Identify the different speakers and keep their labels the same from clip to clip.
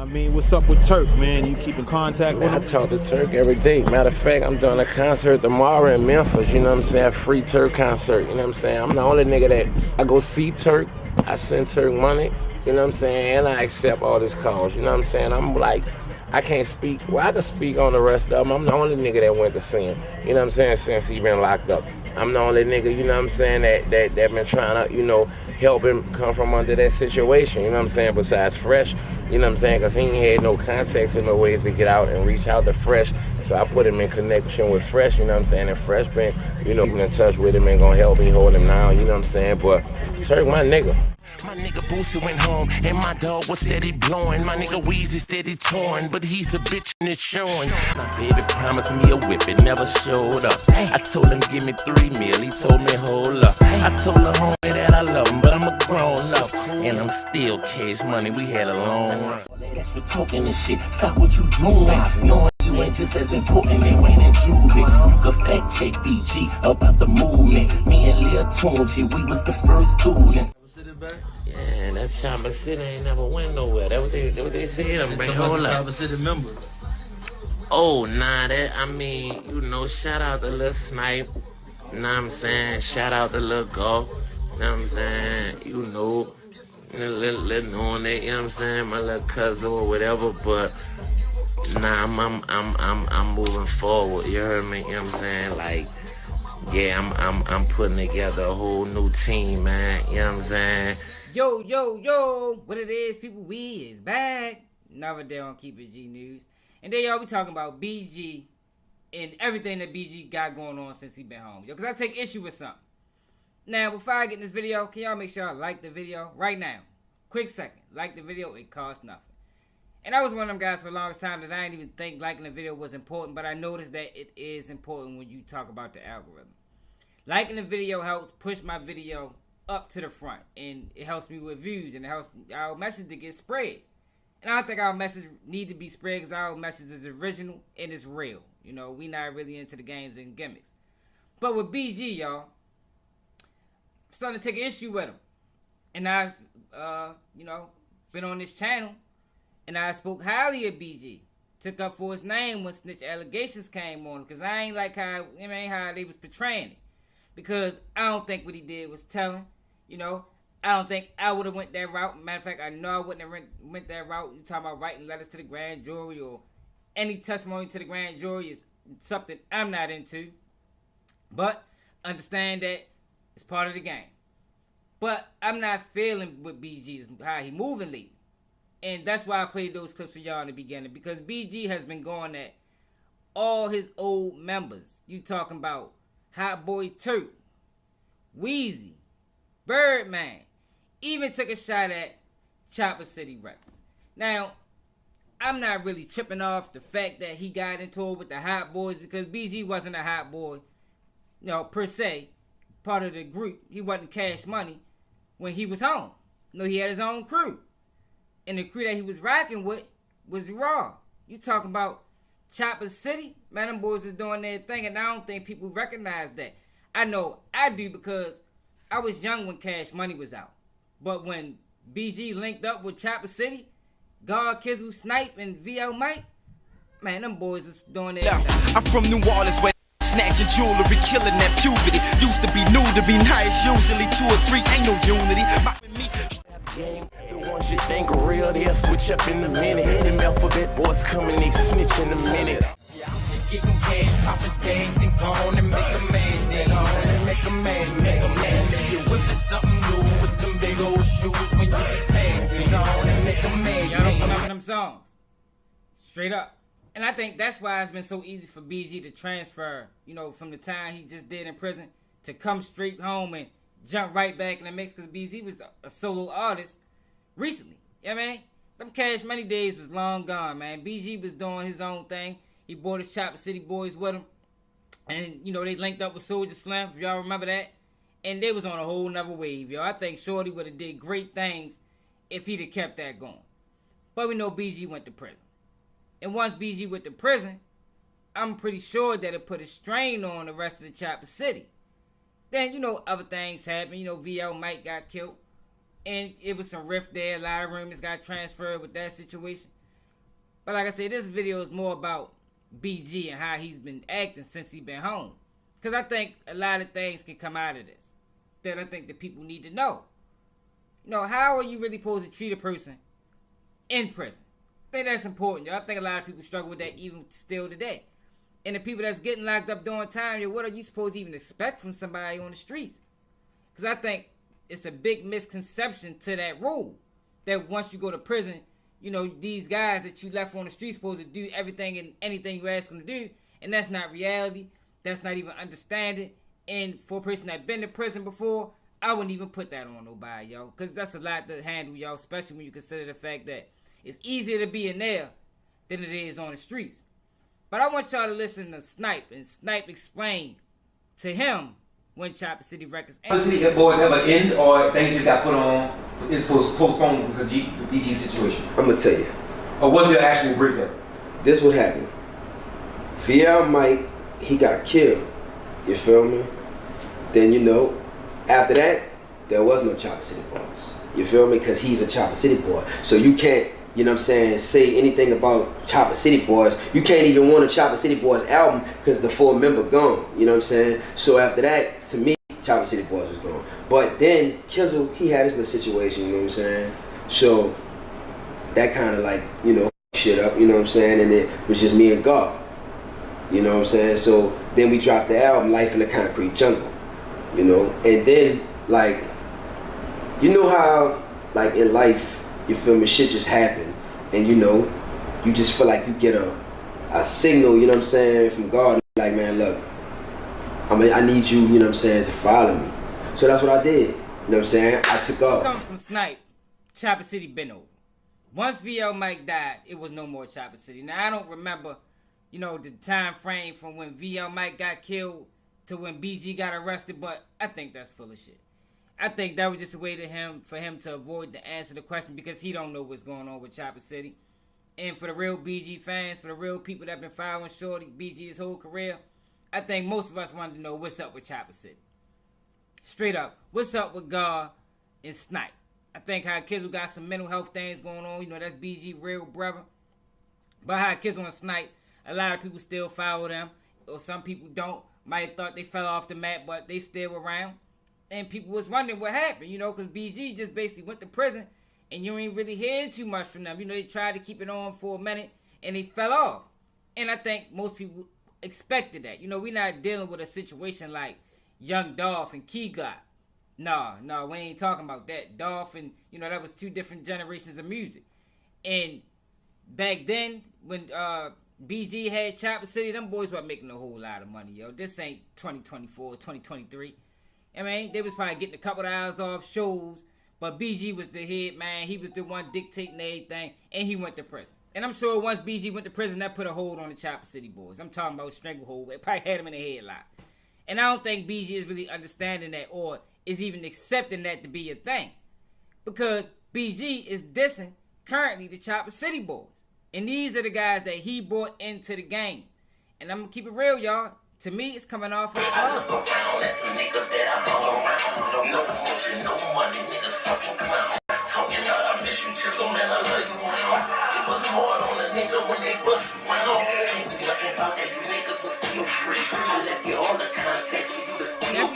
Speaker 1: I mean, what's up with Turk, man? You keep in contact with him?
Speaker 2: I talk to Turk every day. Matter of fact, I'm doing a concert tomorrow in Memphis, you know what I'm saying? A free Turk concert, you know what I'm saying? I'm the only nigga that I go see Turk, I send Turk money, you know what I'm saying? And I accept all his calls, you know what I'm saying? I'm like, I can't speak, well, I can speak on the rest of them. I'm the only nigga that went to see him, you know what I'm saying, since he been locked up. I'm the only nigga, you know what I'm saying, that been trying to, you know, help him come from under that situation, you know what I'm saying, besides Fresh, you know what I'm saying, because he ain't had no contacts and no ways to get out and reach out to Fresh, so I put him in connection with Fresh, you know what I'm saying, and Fresh been, you know, in touch with him and gonna help me hold him down, you know what I'm saying, but Turk my nigga.
Speaker 3: My nigga Boosie went home, and my dog was steady blowing. My nigga Weezy steady torn, but he's a bitch and it's showing. My baby promised me a whip, it never showed up. I told him give me 3 mil, he told me hold up. I told the homie that I love him, but I'm a grown up, and I'm still cash money, we had a long run. That's for talking and shit, stop what you doing. Knowing you ain't just as important as Wayne and Juvie. You can fact check BG about the movement. Me and Lil Tunchi, we was the first students.
Speaker 2: Yeah, that Chopper City ain't never went nowhere. That what they said. I'm bring hold up.
Speaker 1: Chopper City members.
Speaker 2: Oh, nah, that, I mean, you know, shout out to Lil Snipe, you know what I'm saying? Shout out to Lil Golf, you know what I'm saying? You know, Lil knowing that, you know what I'm saying? My little cousin or whatever, but nah, I'm moving forward, you heard me? You know what I'm saying? Like, yeah, I'm putting together a whole new team, man, you know what I'm saying?
Speaker 4: Yo, what it is, people, we is back. Another day on Keep It G News. And there y'all, we talking about BG and everything that BG got going on since he been home. Yo, because I take issue with something. Now, before I get in this video, can y'all make sure y'all like the video right now? Quick second. Like the video, it costs nothing. And I was one of them guys for the longest time that I didn't even think liking the video was important, but I noticed that it is important when you talk about the algorithm. Liking the video helps push my video up to the front, and it helps me with views, and it helps our message to get spread. And I don't think our message need to be spread because our message is original and it's real. You know, we not really into the games and gimmicks. But with BG, y'all, I'm starting to take an issue with him. And I've, you know, been on this channel, and I spoke highly of BG. Took up for his name when snitch allegations came on, because I ain't like how they was portraying it. Because I don't think what he did was telling. You know, I don't think I would have went that route. Matter of fact, I know I wouldn't have went that route. You talking about writing letters to the grand jury or any testimony to the grand jury is something I'm not into. But understand that it's part of the game. But I'm not feeling with BG's how he moving lately. And that's why I played those clips for y'all in the beginning. Because BG has been going at all his old members. You talking about Hot Boy Turk, Weezy, Birdman, even took a shot at Chopper City Records. Now, I'm not really tripping off the fact that he got into it with the Hot Boys, because BG wasn't a Hot Boy, you know, per se, part of the group. He wasn't Cash Money when he was home. No, he had his own crew. And the crew that he was rocking with was Raw. You talking about Chopper City? Man, them boys is doing their thing, and I don't think people recognize that. I know I do, because I was young when Cash Money was out. But when BG linked up with Chopper City, God, Kizzle, Snipe, and VL Mike, man, them boys is doing their thing.
Speaker 5: I'm from New Orleans where snatching jewelry, killing that puberty. Used to be new to be nice, usually 2 or 3, ain't no unity.
Speaker 3: The ones you think are real, they'll switch up in a minute. Them alphabet boys coming, they snitch in a minute.
Speaker 5: Getting cash, popping tags, then go on and make a man, then go on and make a man, You're whipping something new with some big old shoes when you get past, then go on and make a man.
Speaker 4: Y'all don't come up with them songs. Straight up. And I think that's why it's been so easy for BG to transfer, you know, from the time he just did in prison to come straight home and jump right back in the mix, because BG was a solo artist recently. You know what I mean? Them Cash Money days was long gone, man. BG was doing his own thing. He brought his Chopper City boys with him. And, you know, they linked up with Soulja Slim, if y'all remember that. And they was on a whole nother wave, yo. I think Shorty would have did great things if he'd have kept that going. But we know BG went to prison. And once BG went to prison, I'm pretty sure that it put a strain on the rest of the Chopper City. Then, you know, other things happened. You know, VL Mike got killed. And it was some rift there. A lot of rumors got transferred with that situation. But like I said, this video is more about BG and how he's been acting since he been home. Because I think a lot of things can come out of this that I think the people need to know. You know, how are you really supposed to treat a person in prison? I think that's important, yo. I think a lot of people struggle with that even still today. And the people that's getting locked up during time, yo, what are you supposed to even expect from somebody on the streets? Because I think it's a big misconception to that rule that once you go to prison, you know, these guys that you left on the street supposed to do everything and anything you ask them to do. And that's not reality. That's not even understanding. And for a person that been to prison before, I wouldn't even put that on nobody, yo. Because that's a lot to handle, y'all. Especially when you consider the fact that it's easier to be in there than it is on the streets. But I want y'all to listen to Snipe. And Snipe explain to him when Chopper City Records
Speaker 6: Chopper City Boys ever end, or things just got put on, it's postponed because of BG's situation?
Speaker 7: I'm gonna tell you.
Speaker 6: Or was it an actual breakup?
Speaker 7: This what happened. VL Mike, he got killed. You feel me? Then, you know, after that, there was no Chopper City Boys. You feel me? Because he's a Chopper City boy. So you can't, you know what I'm saying, say anything about Chopper City Boys. You can't even want a Chopper City Boys album because the full member gone. You know what I'm saying? So after that, to me, Chopper City Boys was gone. But then Kizzle, he had his little situation, you know what I'm saying? So that kind of like, you know, shit up, you know what I'm saying? And it was just me and God. You know what I'm saying? So then we dropped the album, Life in the Concrete Jungle. You know? And then, like, you know how, like, in life, you feel me, shit just happen. And, you know, you just feel like you get a signal, you know what I'm saying, from God. Like, man, look, I need you, you know what I'm saying, to follow me. So that's what I did. You know what I'm saying? I took off.
Speaker 4: Coming from Snipe, Chopper City been over. Once VL Mike died, it was no more Chopper City. Now, I don't remember, you know, the time frame from when VL Mike got killed to when BG got arrested, but I think that's full of shit. I think that was just a way for him to avoid the answer to the question because he don't know what's going on with Chopper City. And for the real BG fans, for the real people that have been following Shorty, BG his whole career, I think most of us wanted to know what's up with Chopper City. Straight up, what's up with God and Snipe? I think how Kizzle got some mental health things going on. You know, that's BG real brother. But how Kizzle and Snipe, a lot of people still follow them. Or some people don't. Might have thought they fell off the map, but they still around. And people was wondering what happened, you know, because BG just basically went to prison. And you ain't really hearing too much from them. You know, they tried to keep it on for a minute. And they fell off. And I think most people expected that. You know, we're not dealing with a situation like Young Dolph and Key Glock. No, we ain't talking about that. Dolph and, you know, that was two different generations of music. And back then, when BG had Chopper City, them boys weren't making a whole lot of money, yo. This ain't 2024, 2023. I mean, they was probably getting a couple of hours off shows, but BG was the head man. He was the one dictating everything, and he went to prison. And I'm sure once BG went to prison, that put a hold on the Chopper City boys. I'm talking about stranglehold. It probably had him in a headlock. And I don't think BG is really understanding that or is even accepting that to be a thing. Because BG is dissing currently the Chopper City boys. And these are the guys that he brought into the game. And I'm going to keep it real, y'all. To me, it's coming off of After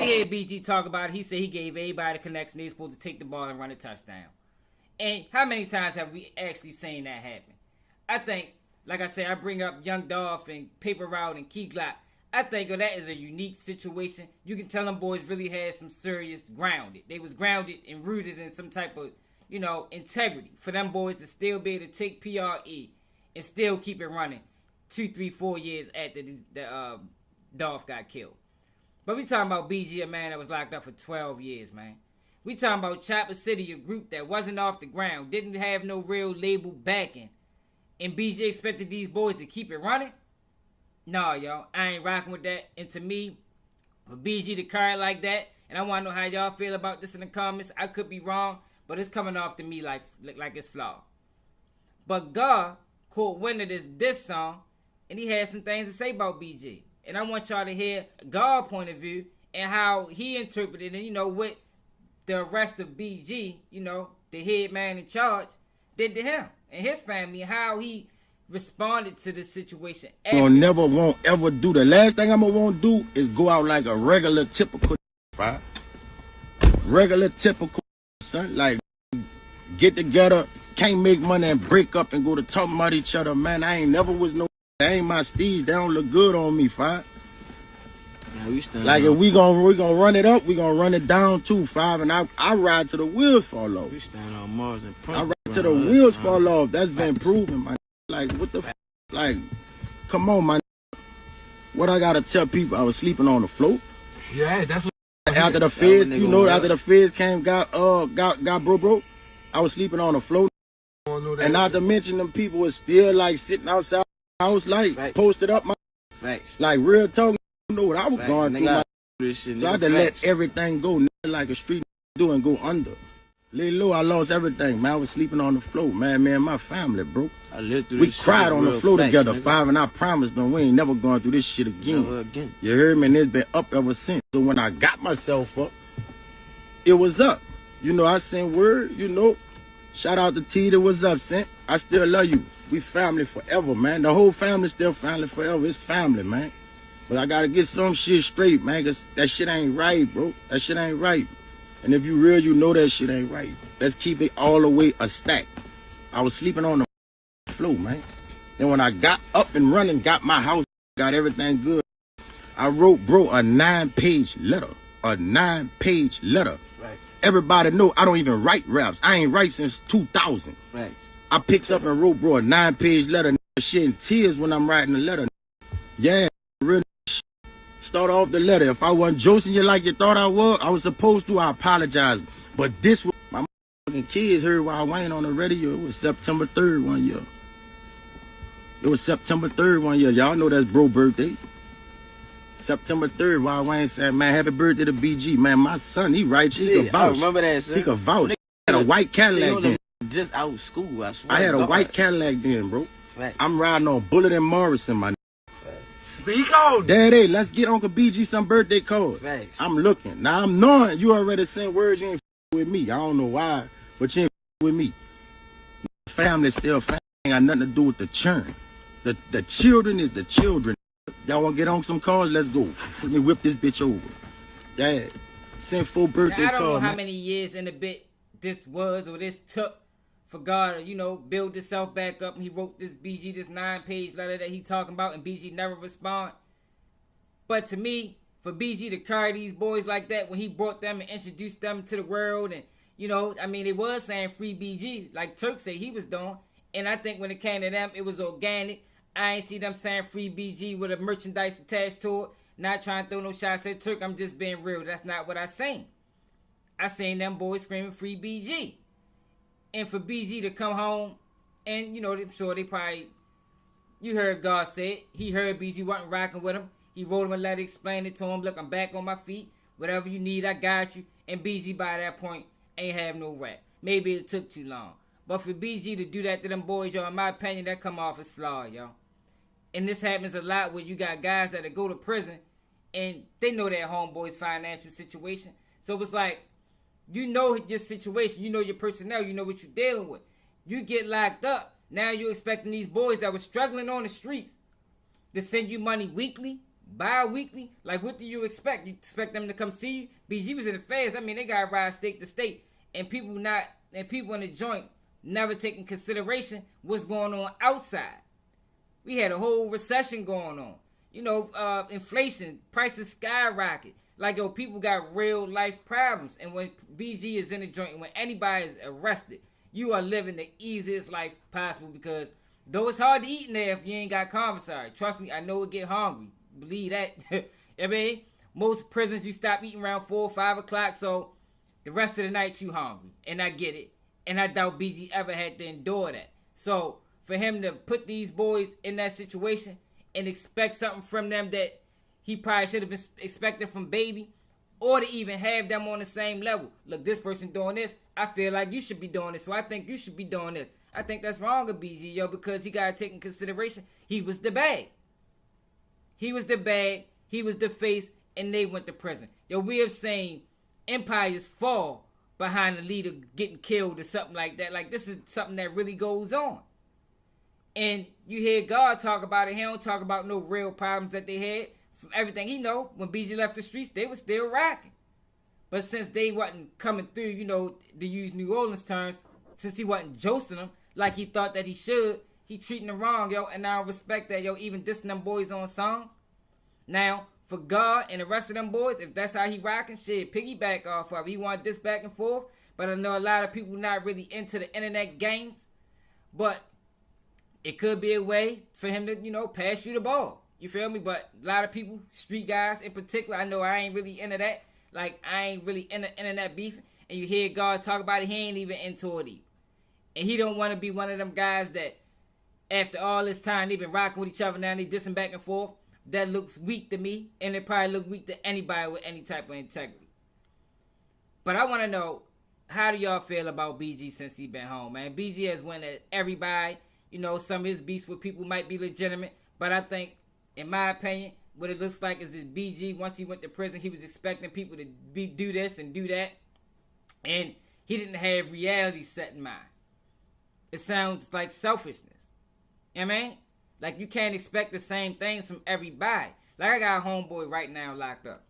Speaker 4: you hear BG talk about it, he said he gave everybody the connection. They supposed to take the ball and run a touchdown. And how many times have we actually seen that happen? I think, like I said, I bring up Young Dolph and Paper Route and Key Glock. I think that is a unique situation. You can tell them boys really had some serious grounded. They was grounded and rooted in some type of, you know, integrity. For them boys to still be able to take PRE and still keep it running 2, 3, 4 years after the Dolph got killed. But we talking about BG, a man that was locked up for 12 years, man. We talking about Chopper City, a group that wasn't off the ground, didn't have no real label backing. And BG expected these boys to keep it running? Nah, y'all, I ain't rocking with that. And to me, for BG to carry like that, and I want to know how y'all feel about this in the comments. I could be wrong, but it's coming off to me like it's flawed. But God caught wind of this song, and he had some things to say about BG. And I want y'all to hear God's point of view and how he interpreted it, and, you know, what the rest of BG, you know, the head man in charge, did to him and his family, and how he responded to this situation.
Speaker 8: Gonna never won't ever do. The last thing I'm gonna want to do is go out like a regular typical right? Regular typical son. Like get together, can't make money and break up and go to talk about each other, man. I ain't never was no. That ain't my steez. They don't look good on me, five. Like if we gonna run it up, we gonna run it down too, five. And I ride till the wheels fall off.
Speaker 9: We stand on Mars and
Speaker 8: I ride till the wheels fall off. That's been proven, man. Like what the like? Come on, man. What I gotta tell people? I was sleeping on the floor.
Speaker 9: Yeah, that's what.
Speaker 8: After the feds, you know, after the feds came, got bro. I was sleeping on the floor. And not to mention them people was still like sitting outside the house, like posted up my like real talk. You know what I was going through. So I had to let everything go like a street do and go under. Lay low, I lost everything, man. I was sleeping on the floor, man. My family, bro. We cried on the floor together, five, and I promised them we ain't never going through this shit again.
Speaker 9: Never again.
Speaker 8: You heard me? And it's been up ever since. So when I got myself up, it was up. You know, I sent word, you know. Shout out to T that was up, sent. I still love you. We family forever, man. The whole family still family forever. It's family, man. But I gotta get some shit straight, man, cause that shit ain't right, bro. That shit ain't right. And if you real, you know that shit ain't right. Let's keep it all the way a stack. I was sleeping on the floor, man. And when I got up and running, got my house, got everything good, I wrote, bro, a 9-page letter. A 9-page letter.
Speaker 9: Right.
Speaker 8: Everybody know I don't even write raps. I ain't write since 2000.
Speaker 9: Right.
Speaker 8: I picked up and wrote, bro, a 9-page letter. Shit in tears when I'm writing the letter. Yeah, real shit. Start off the letter. If I wasn't joking you like you thought I was supposed to, I apologize. But this was my motherfucking kids heard while Wayne on the radio. It was September 3rd one year. It was September 3rd one year. Y'all know that's bro birthday. September 3rd, while Wayne said, man, happy birthday to BG. Man, my son, he right. He could vouch.
Speaker 9: I remember that, son.
Speaker 8: He could vouch. I had a white Cadillac then.
Speaker 9: Just out of school, I swear.
Speaker 8: I had a white Cadillac then, bro.
Speaker 9: Fact.
Speaker 8: I'm riding on Bullet and Morrison, my
Speaker 9: Speak on.
Speaker 8: Daddy, let's get Uncle BG some birthday cards.
Speaker 9: Facts.
Speaker 8: I'm looking. Now I'm knowing you already sent words you ain't with me. I don't know why, but you ain't with me. Family still family. Ain't got nothing to do with the churn. The children is the children. Y'all want to get on some cars? Let's go. Let me whip this bitch over. Dad, send 4 birthday cards.
Speaker 4: I don't know how
Speaker 8: man.
Speaker 4: many years in a bit this was or this took for God to, you know, build himself back up. And he wrote this BG, this 9-page letter that he talking about, and BG never respond. But to me, for BG to carry these boys like that, when he brought them and introduced them to the world, and, you know, I mean, it was saying free BG, like Turk said he was doing. And I think when it came to them, it was organic. I ain't see them saying free BG with a merchandise attached to it. Not trying to throw no shots at Turk. I'm just being real. That's not what I seen. I seen them boys screaming free BG. And for BG to come home, and, you know, I'm sure they probably, you heard God say it. He heard BG wasn't rocking with him. He wrote him a letter, explained it to him. Look, I'm back on my feet. Whatever you need, I got you. And BG by that point ain't have no rap. Maybe it took too long. But for BG to do that to them boys, y'all, in my opinion, that come off as flawed, y'all. And this happens a lot where you got guys that go to prison and they know their homeboy's financial situation. So it's like, you know your situation, you know your personnel, you know what you're dealing with. You get locked up, now you're expecting these boys that were struggling on the streets to send you money weekly, bi-weekly. Like, what do you expect? You expect them to come see you? BG was in the feds. I mean, they got to ride state to state. And people in the joint never taking consideration what's going on outside. We had a whole recession going on. You know, inflation, prices skyrocket. Like, yo, people got real life problems. And when BG is in the joint, when anybody is arrested, you are living the easiest life possible, because though it's hard to eat in there if you ain't got commissary. Trust me, I know it get hungry. Believe that. I mean, most prisons you stop eating around 4 or 5 o'clock, so the rest of the night you hungry. And I get it. And I doubt BG ever had to endure that. So for him to put these boys in that situation and expect something from them that he probably should have been expecting from Baby, or to even have them on the same level. Look, this person doing this, I feel like you should be doing this, so I think you should be doing this. I think that's wrong with BG, yo, because he got to take in consideration he was the bag. He was the bag, he was the face, and they went to prison. Yo, we have seen empires fall behind the leader getting killed or something like that. Like, this is something that really goes on. And you hear God talk about it. He don't talk about no real problems that they had. From everything he know, when BG left the streets, they was still rocking. But since they wasn't coming through, you know, to use New Orleans terms, since he wasn't josting them like he thought that he should, he treating them wrong, yo. And I don't respect that, yo. Even dissing them boys on songs. Now, for God and the rest of them boys, if that's how he rocking, shit, piggyback off of. He want this back and forth. But I know a lot of people not really into the internet games. But it could be a way for him to, you know, pass you the ball. You feel me? But a lot of people, street guys in particular, I know I ain't really into that. Like, I ain't really into internet beefing. And you hear God talk about it, he ain't even into it either. And he don't want to be one of them guys that, after all this time, they been rocking with each other now, they dissing back and forth. That looks weak to me. And it probably look weak to anybody with any type of integrity. But I want to know, how do y'all feel about BG since he been home, man? BG has went at everybody. You know, some of his beefs with people might be legitimate. But I think, in my opinion, what it looks like is that BG, once he went to prison, he was expecting people to do this and do that. And he didn't have reality set in mind. It sounds like selfishness. You know what I mean? Like, you can't expect the same things from everybody. Like, I got a homeboy right now locked up.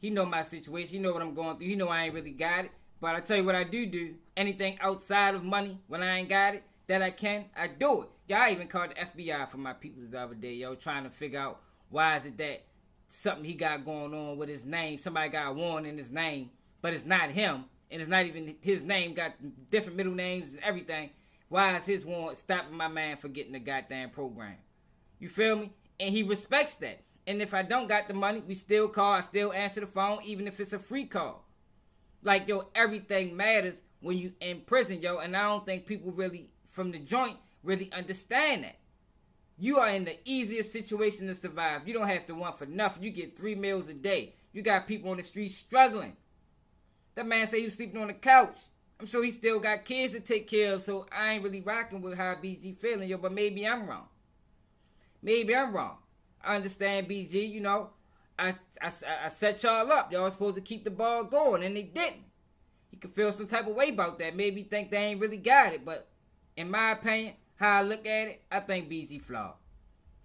Speaker 4: He know my situation. He know what I'm going through. He know I ain't really got it. But I tell you what I do. Anything outside of money, when I ain't got it, that I can, I do it. Y'all, I even called the FBI for my peoples the other day, yo, trying to figure out why is it that something he got going on with his name, somebody got Warren in his name, but it's not him, and it's not even his name, got different middle names and everything. Why is his Warren stopping my man for getting the goddamn program? You feel me? And he respects that. And if I don't got the money, we still call, I still answer the phone, even if it's a free call. Like, yo, everything matters when you in prison, yo, and I don't think people really, from the joint, really understand that. You are in the easiest situation to survive. You don't have to want for nothing. You get 3 meals a day. You got people on the street struggling. That man said he was sleeping on the couch. I'm sure he still got kids to take care of, so I ain't really rocking with how BG feeling, yo, but maybe I'm wrong. Maybe I'm wrong. I understand BG, you know. I set y'all up. Y'all supposed to keep the ball going, and they didn't. You can feel some type of way about that. Maybe think they ain't really got it, but in my opinion, how I look at it, I think BG flawed.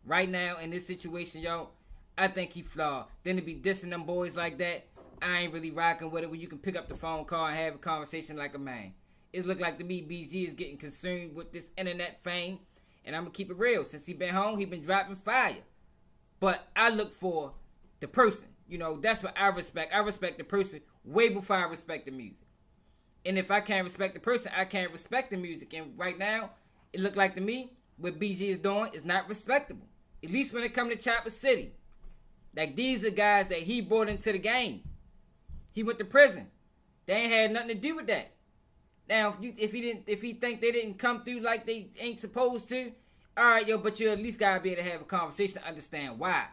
Speaker 4: Right now, in this situation, yo, I think he flawed. Then to be dissing them boys like that, I ain't really rocking with it when you can pick up the phone call and have a conversation like a man. It look like to me BG is getting consumed with this internet fame, and I'm going to keep it real. Since he been home, he been dropping fire. But I look for the person. You know, that's what I respect. I respect the person way before I respect the music. And if I can't respect the person, I can't respect the music. And right now, it look like to me, what BG is doing is not respectable. At least when it comes to Chopper City. Like, these are guys that he brought into the game. He went to prison. They ain't had nothing to do with that. Now, if he think they didn't come through like they ain't supposed to, all right, yo, but you at least gotta be able to have a conversation to understand why.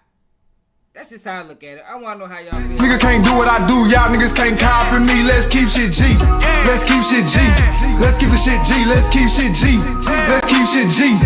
Speaker 4: That's just how I look at it. I wanna know how y'all feel.
Speaker 10: Nigga can't do what I do, y'all niggas can't copy me. Let's keep shit G. Let's keep shit G. Let's keep the shit G. Let's keep shit G. Let's keep shit G.